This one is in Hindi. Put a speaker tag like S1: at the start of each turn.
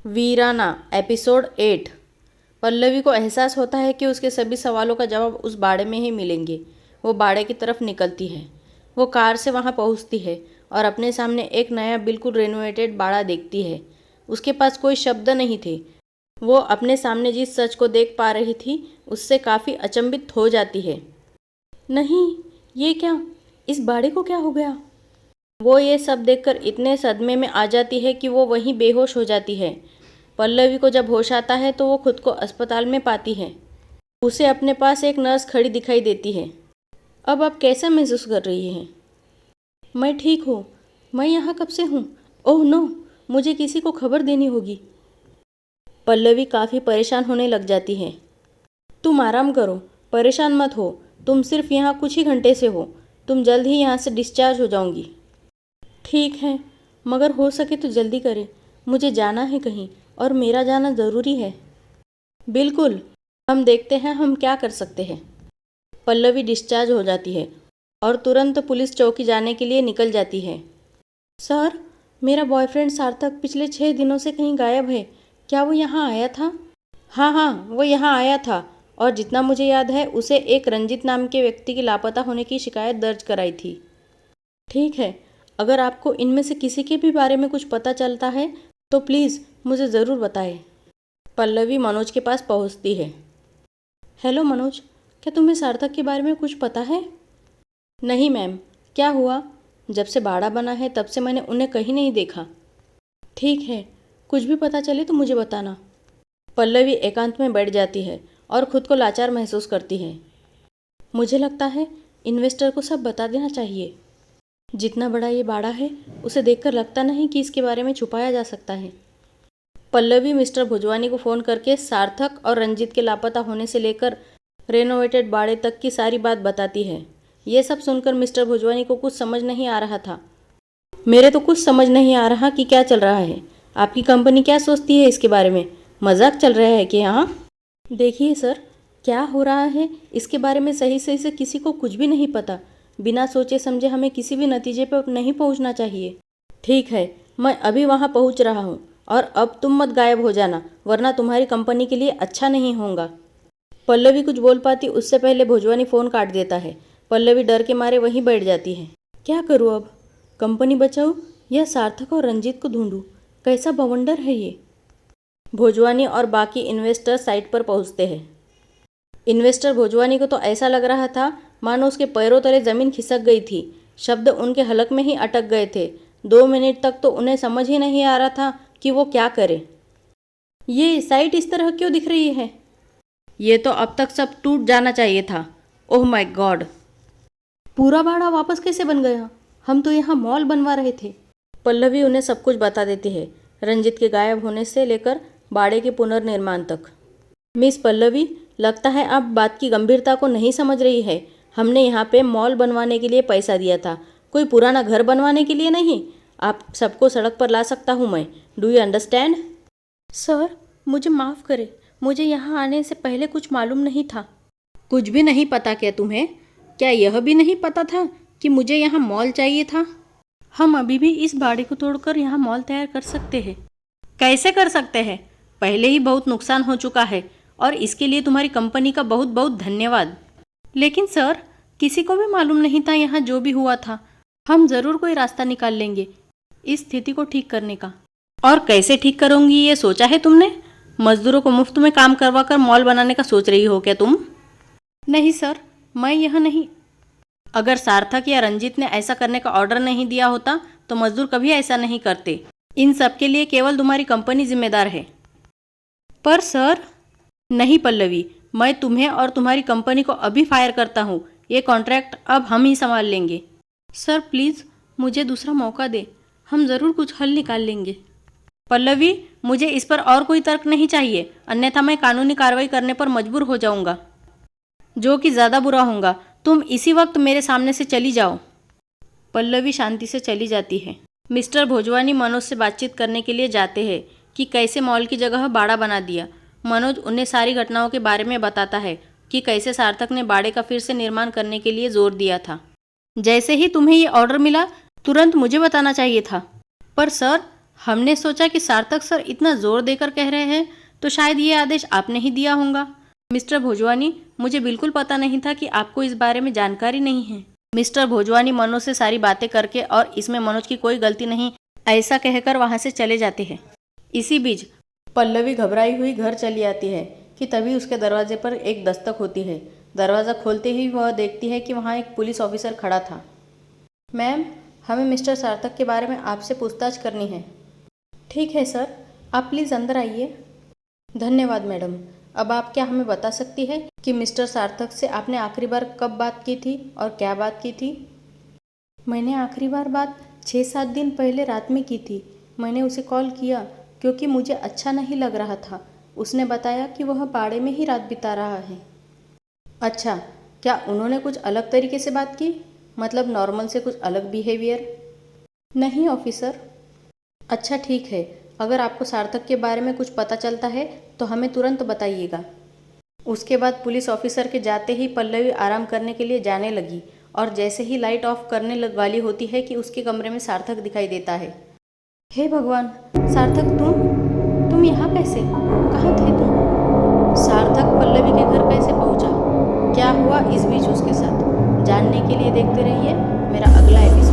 S1: वीराना एपिसोड 8। पल्लवी को एहसास होता है कि उसके सभी सवालों का जवाब उस बाड़े में ही मिलेंगे। वो बाड़े की तरफ निकलती है। वो कार से वहाँ पहुँचती है और अपने सामने एक नया बिल्कुल रेनोवेटेड बाड़ा देखती है। उसके पास कोई शब्द नहीं थे। वो अपने सामने जिस सच को देख पा रही थी उससे काफ़ी अचंभित हो जाती है। नहीं, ये क्या? इस बाड़े को क्या हो गया? वो ये सब देखकर इतने सदमे में आ जाती है कि वो वहीं बेहोश हो जाती है। पल्लवी को जब होश आता है तो वो खुद को अस्पताल में पाती है। उसे अपने पास एक नर्स खड़ी दिखाई देती है। अब आप कैसा महसूस कर रही हैं? मैं ठीक हूँ। मैं यहाँ कब से हूँ? ओह नो, मुझे किसी को खबर देनी होगी। पल्लवी काफ़ी परेशान होने लग जाती है। तुम आराम करो, परेशान मत हो। तुम सिर्फ यहाँ कुछ ही घंटे से हो। तुम जल्द ही यहाँ से डिस्चार्ज हो जाऊंगी। ठीक है, मगर हो सके तो जल्दी करें। मुझे जाना है कहीं और मेरा जाना ज़रूरी है। बिल्कुल, हम देखते हैं हम क्या कर सकते हैं। पल्लवी डिस्चार्ज हो जाती है और तुरंत पुलिस चौकी जाने के लिए निकल जाती है। सर, मेरा बॉयफ्रेंड सार्थक पिछले 6 दिनों से कहीं गायब है। क्या वो यहाँ आया था? हाँ हाँ, वो यहाँ आया था और जितना मुझे याद है उसे एक रंजित नाम के व्यक्ति की लापता होने की शिकायत दर्ज कराई थी। ठीक है, अगर आपको इनमें से किसी के भी बारे में कुछ पता चलता है तो प्लीज़ मुझे ज़रूर बताएं। पल्लवी मनोज के पास पहुंचती है। हेलो मनोज, क्या तुम्हें सार्थक के बारे में कुछ पता है? नहीं मैम, क्या हुआ? जब से बाड़ा बना है तब से मैंने उन्हें कहीं नहीं देखा। ठीक है, कुछ भी पता चले तो मुझे बताना। पल्लवी एकांत में बैठ जाती है और खुद को लाचार महसूस करती है। मुझे लगता है इन्वेस्टर को सब बता देना चाहिए। जितना बड़ा ये बाड़ा है उसे देखकर लगता नहीं कि इसके बारे में छुपाया जा सकता है। पल्लवी मिस्टर भोजवानी को फ़ोन करके सार्थक और रंजीत के लापता होने से लेकर रेनोवेटेड बाड़े तक की सारी बात बताती है। ये सब सुनकर मिस्टर भोजवानी को कुछ समझ नहीं आ रहा था। मेरे तो कुछ समझ नहीं आ रहा कि क्या चल रहा है। आपकी कंपनी क्या सोचती है इसके बारे में? मजाक चल रहा है कि यहाँ? देखिए सर, क्या हो रहा है इसके बारे में सही सही से किसी को कुछ भी नहीं पता। बिना सोचे समझे हमें किसी भी नतीजे पर नहीं पहुंचना चाहिए। ठीक है, मैं अभी वहां पहुंच रहा हूं और अब तुम मत गायब हो जाना, वरना तुम्हारी कंपनी के लिए अच्छा नहीं होगा। पल्लवी कुछ बोल पाती उससे पहले भोजवानी फ़ोन काट देता है। पल्लवी डर के मारे वहीं बैठ जाती है। क्या करूँ अब? कंपनी बचाऊँ या सार्थक और रंजीत को ढूंढूं? कैसा बवंडर है ये। भोजवानी और बाकी इन्वेस्टर साइट पर पहुंचते हैं। इन्वेस्टर भोजवानी को तो ऐसा लग रहा था मानो उसके पैरों तले ज़मीन खिसक गई थी। शब्द उनके हलक में ही अटक गए थे। 2 मिनट तक तो उन्हें समझ ही नहीं आ रहा था कि वो क्या करे। ये साइट इस तरह क्यों दिख रही है? ये तो अब तक सब टूट जाना चाहिए था। ओह माय गॉड, पूरा बाड़ा वापस कैसे बन गया? हम तो यहाँ मॉल बनवा रहे थे। पल्लवी उन्हें सब कुछ बता देती है, रंजित के गायब होने से लेकर बाड़े के पुनर्निर्माण तक। मिस पल्लवी, लगता है आप बात की गंभीरता को नहीं समझ रही है। हमने यहाँ पे मॉल बनवाने के लिए पैसा दिया था, कोई पुराना घर बनवाने के लिए नहीं। आप सबको सड़क पर ला सकता हूँ मैं। Do you understand? सर, मुझे माफ़ करें, मुझे यहाँ आने से पहले कुछ मालूम नहीं था। कुछ भी नहीं पता क्या तुम्हें? क्या यह भी नहीं पता था कि मुझे यहाँ मॉल चाहिए था? हम अभी भी इस बाड़े को तोड़कर यहाँ मॉल तैयार कर सकते हैं। कैसे कर सकते हैं? पहले ही बहुत नुकसान हो चुका है और इसके लिए तुम्हारी कंपनी का बहुत बहुत धन्यवाद। लेकिन सर, किसी को भी मालूम नहीं था यहाँ जो भी हुआ था। हम ज़रूर कोई रास्ता निकाल लेंगे इस स्थिति को ठीक करने का। और कैसे ठीक करोगी ये सोचा है तुमने? मजदूरों को मुफ्त में काम करवा कर मॉल बनाने का सोच रही हो क्या तुम? नहीं सर, मैं यह नहीं। अगर सार्थक या रंजीत ने ऐसा करने का ऑर्डर नहीं दिया होता तो मजदूर कभी ऐसा नहीं करते। इन सब के लिए केवल तुम्हारी कंपनी जिम्मेदार है। पर सर। नहीं पल्लवी, मैं तुम्हें और तुम्हारी कंपनी को अभी फायर करता हूँ। ये कॉन्ट्रैक्ट अब हम ही संभाल लेंगे। सर प्लीज़, मुझे दूसरा मौका दे, हम ज़रूर कुछ हल निकाल लेंगे। पल्लवी, मुझे इस पर और कोई तर्क नहीं चाहिए, अन्यथा मैं कानूनी कार्रवाई करने पर मजबूर हो जाऊंगा, जो कि ज़्यादा बुरा होगा। तुम इसी वक्त मेरे सामने से चली जाओ। पल्लवी शांति से चली जाती है। मिस्टर भोजवानी मनोज से बातचीत करने के लिए जाते हैं कि कैसे मॉल की जगह बाड़ा बना दिया। मनोज उन्हें सारी घटनाओं के बारे में बताता है कि कैसे सार्थक ने बाड़े का फिर से निर्माण करने के लिए जोर दिया था। जैसे ही तुम्हें ये ऑर्डर मिला तुरंत मुझे बताना चाहिए था। पर सर, हमने सोचा कि सार्थक सर इतना जोर देकर कह रहे हैं तो शायद ये आदेश आपने ही दिया होगा। मिस्टर भोजवानी, मुझे बिल्कुल पता नहीं था कि आपको इस बारे में जानकारी नहीं है। मिस्टर भोजवानी मनोज से सारी बातें करके और इसमें मनोज की कोई गलती नहीं ऐसा कहकर वहाँ से चले जाते हैं। इसी बीच पल्लवी घबराई हुई घर चली आती है कि तभी उसके दरवाजे पर एक दस्तक होती है। दरवाज़ा खोलते ही वह देखती है कि वहाँ एक पुलिस ऑफिसर खड़ा था। मैम, हमें मिस्टर सार्थक के बारे में आपसे पूछताछ करनी है। ठीक है सर, आप प्लीज़ अंदर आइए। धन्यवाद मैडम। अब आप क्या हमें बता सकती है कि मिस्टर सार्थक से आपने आखिरी बार कब बात की थी और क्या बात की थी? मैंने आखिरी बार बात 6-7 दिन पहले रात में की थी। मैंने उसे कॉल किया क्योंकि मुझे अच्छा नहीं लग रहा था। उसने बताया कि वह बाड़े में ही रात बिता रहा है। अच्छा, क्या उन्होंने कुछ अलग तरीके से बात की? मतलब नॉर्मल से कुछ अलग बिहेवियर? नहीं ऑफिसर। अच्छा ठीक है, अगर आपको सार्थक के बारे में कुछ पता चलता है तो हमें तुरंत बताइएगा। उसके बाद पुलिस ऑफिसर के जाते ही पल्लवी आराम करने के लिए जाने लगी और जैसे ही लाइट ऑफ करने वाली होती है कि उसके कमरे में सार्थक दिखाई देता है। हे भगवान, सार्थक तुम यहाँ कैसे? कहाँ थे तुम? सार्थक पल्लवी के घर कैसे पहुँचा? क्या हुआ इस बीच उसके साथ? जानने के लिए देखते रहिए मेरा अगला एपिसोड।